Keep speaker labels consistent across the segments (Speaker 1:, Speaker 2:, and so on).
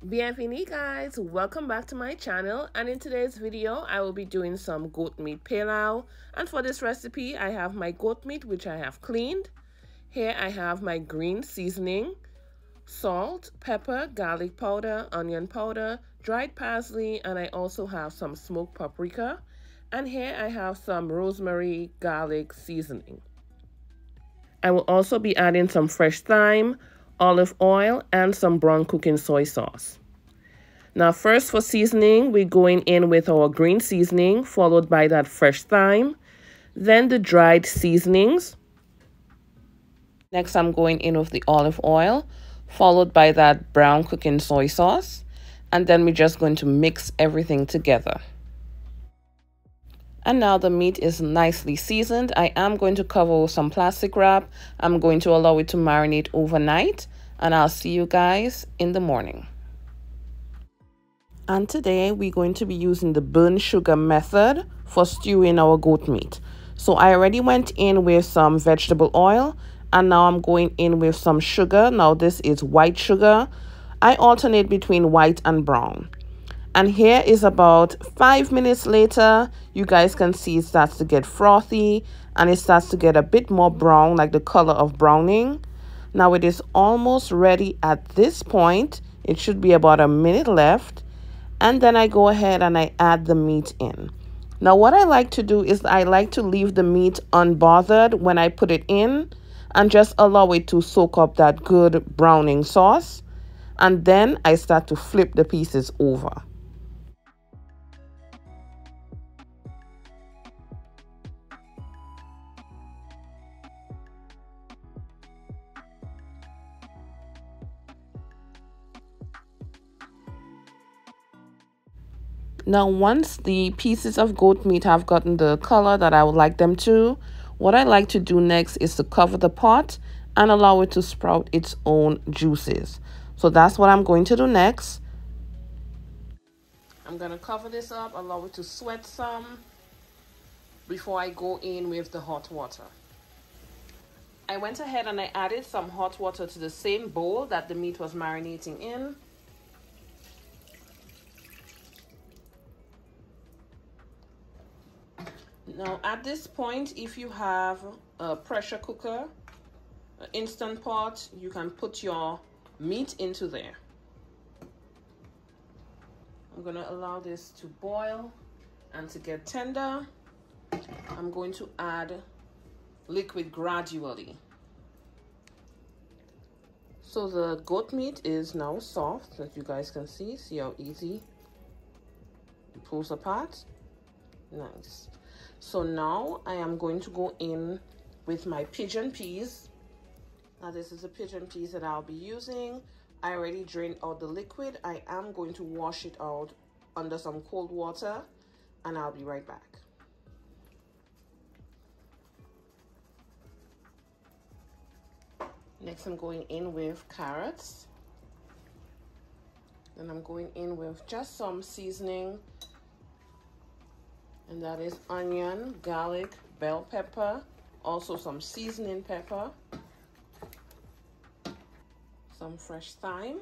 Speaker 1: Bienvenue guys, welcome back to my channel, and in today's video I will be doing some goat meat pilau. And for this recipe I have my goat meat which I have cleaned. Here I have my green seasoning, salt, pepper, garlic powder, onion powder, dried parsley, and I also have some smoked paprika. And here I have some rosemary garlic seasoning. I will also be adding some fresh thyme, olive oil, and some brown cooking soy sauce. Now first for seasoning, we're going in with our green seasoning, followed by that fresh thyme, then the dried seasonings. Next I'm going in with the olive oil, followed by that brown cooking soy sauce, and then we're just going to mix everything together. And now the meat is nicely seasoned. I am going to cover with some plastic wrap. I'm going to allow it to marinate overnight, and I'll see you guys in the morning. And today we're going to be using the burnt sugar method for stewing our goat meat. So I already went in with some vegetable oil, and now I'm going in with some sugar. Now this is white sugar. I alternate between white and brown. And here is about 5 minutes later, you guys can see it starts to get frothy and it starts to get a bit more brown, like the color of browning. Now it is almost ready at this point. It should be about a minute left. And then I go ahead and I add the meat in. Now what I like to do is I like to leave the meat unbothered when I put it in and just allow it to soak up that good browning sauce. And then I start to flip the pieces over. Now, once the pieces of goat meat have gotten the color that I would like them to, what I like to do next is to cover the pot and allow it to sprout its own juices. So that's what I'm going to do next. I'm going to cover this up, allow it to sweat some before I go in with the hot water. I went ahead and I added some hot water to the same bowl that the meat was marinating in. Now at this point, if you have a pressure cooker, an instant pot, you can put your meat into there. I'm going to allow this to boil and to get tender. I'm going to add liquid gradually. So the goat meat is now soft, that you guys can see. See how easy it pulls apart? Nice. So now I am going to go in with my pigeon peas. Now this is the pigeon peas that I'll be using. I already drained out the liquid. I am going to wash it out under some cold water, and I'll be right back. Next I'm going in with carrots. Then I'm going in with just some seasoning, and that is onion, garlic, bell pepper, also some seasoning pepper, some fresh thyme,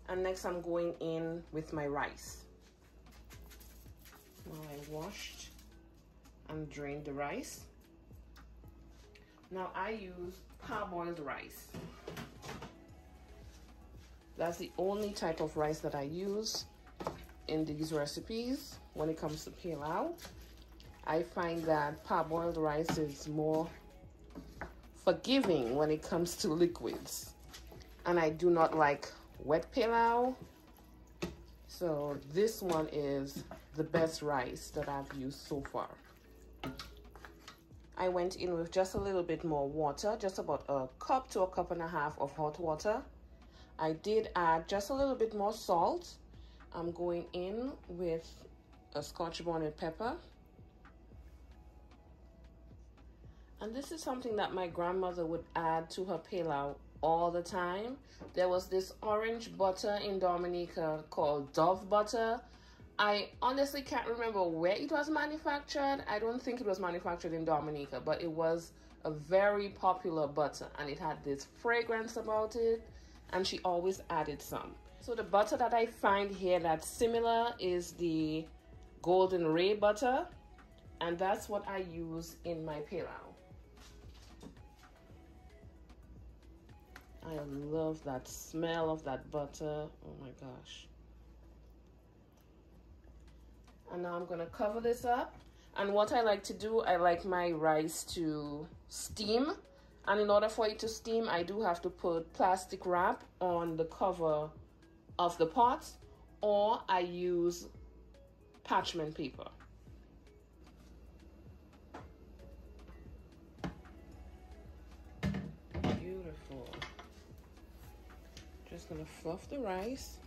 Speaker 1: and next I'm going in with my rice. Now I washed and drained the rice. Now I use parboiled rice. That's the only type of rice that I use in these recipes. When it comes to pilau, I find that parboiled rice is more forgiving when it comes to liquids, and I do not like wet pilau, so this one is the best rice that I've used so far. I went in with just a little bit more water, just about a cup to a cup and a half of hot water. I did add just a little bit more salt. I'm going in with a Scotch bonnet pepper. And this is something that my grandmother would add to her pilau all the time. There was this orange butter in Dominica called Dove butter. I honestly can't remember where it was manufactured. I don't think it was manufactured in Dominica, but it was a very popular butter, and it had this fragrance about it, and she always added some. So the butter that I find here that's similar is the Golden Ray butter, and that's what I use in my Pelau. I love that smell of that butter. Oh my gosh. And now I'm gonna cover this up. And what I like to do, I like my rice to steam. And in order for it to steam, I do have to put plastic wrap on the cover of the pot, or I use parchment paper. Beautiful. Just gonna fluff the rice.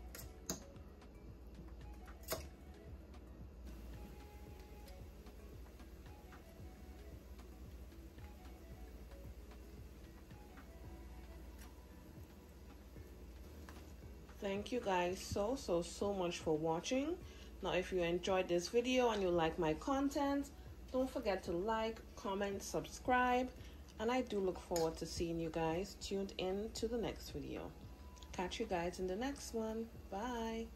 Speaker 1: Thank you guys so much for watching. Now if you enjoyed this video and you like my content, don't forget to like, comment, subscribe, and I do look forward to seeing you guys tuned in to the next video. Catch you guys in the next one. Bye.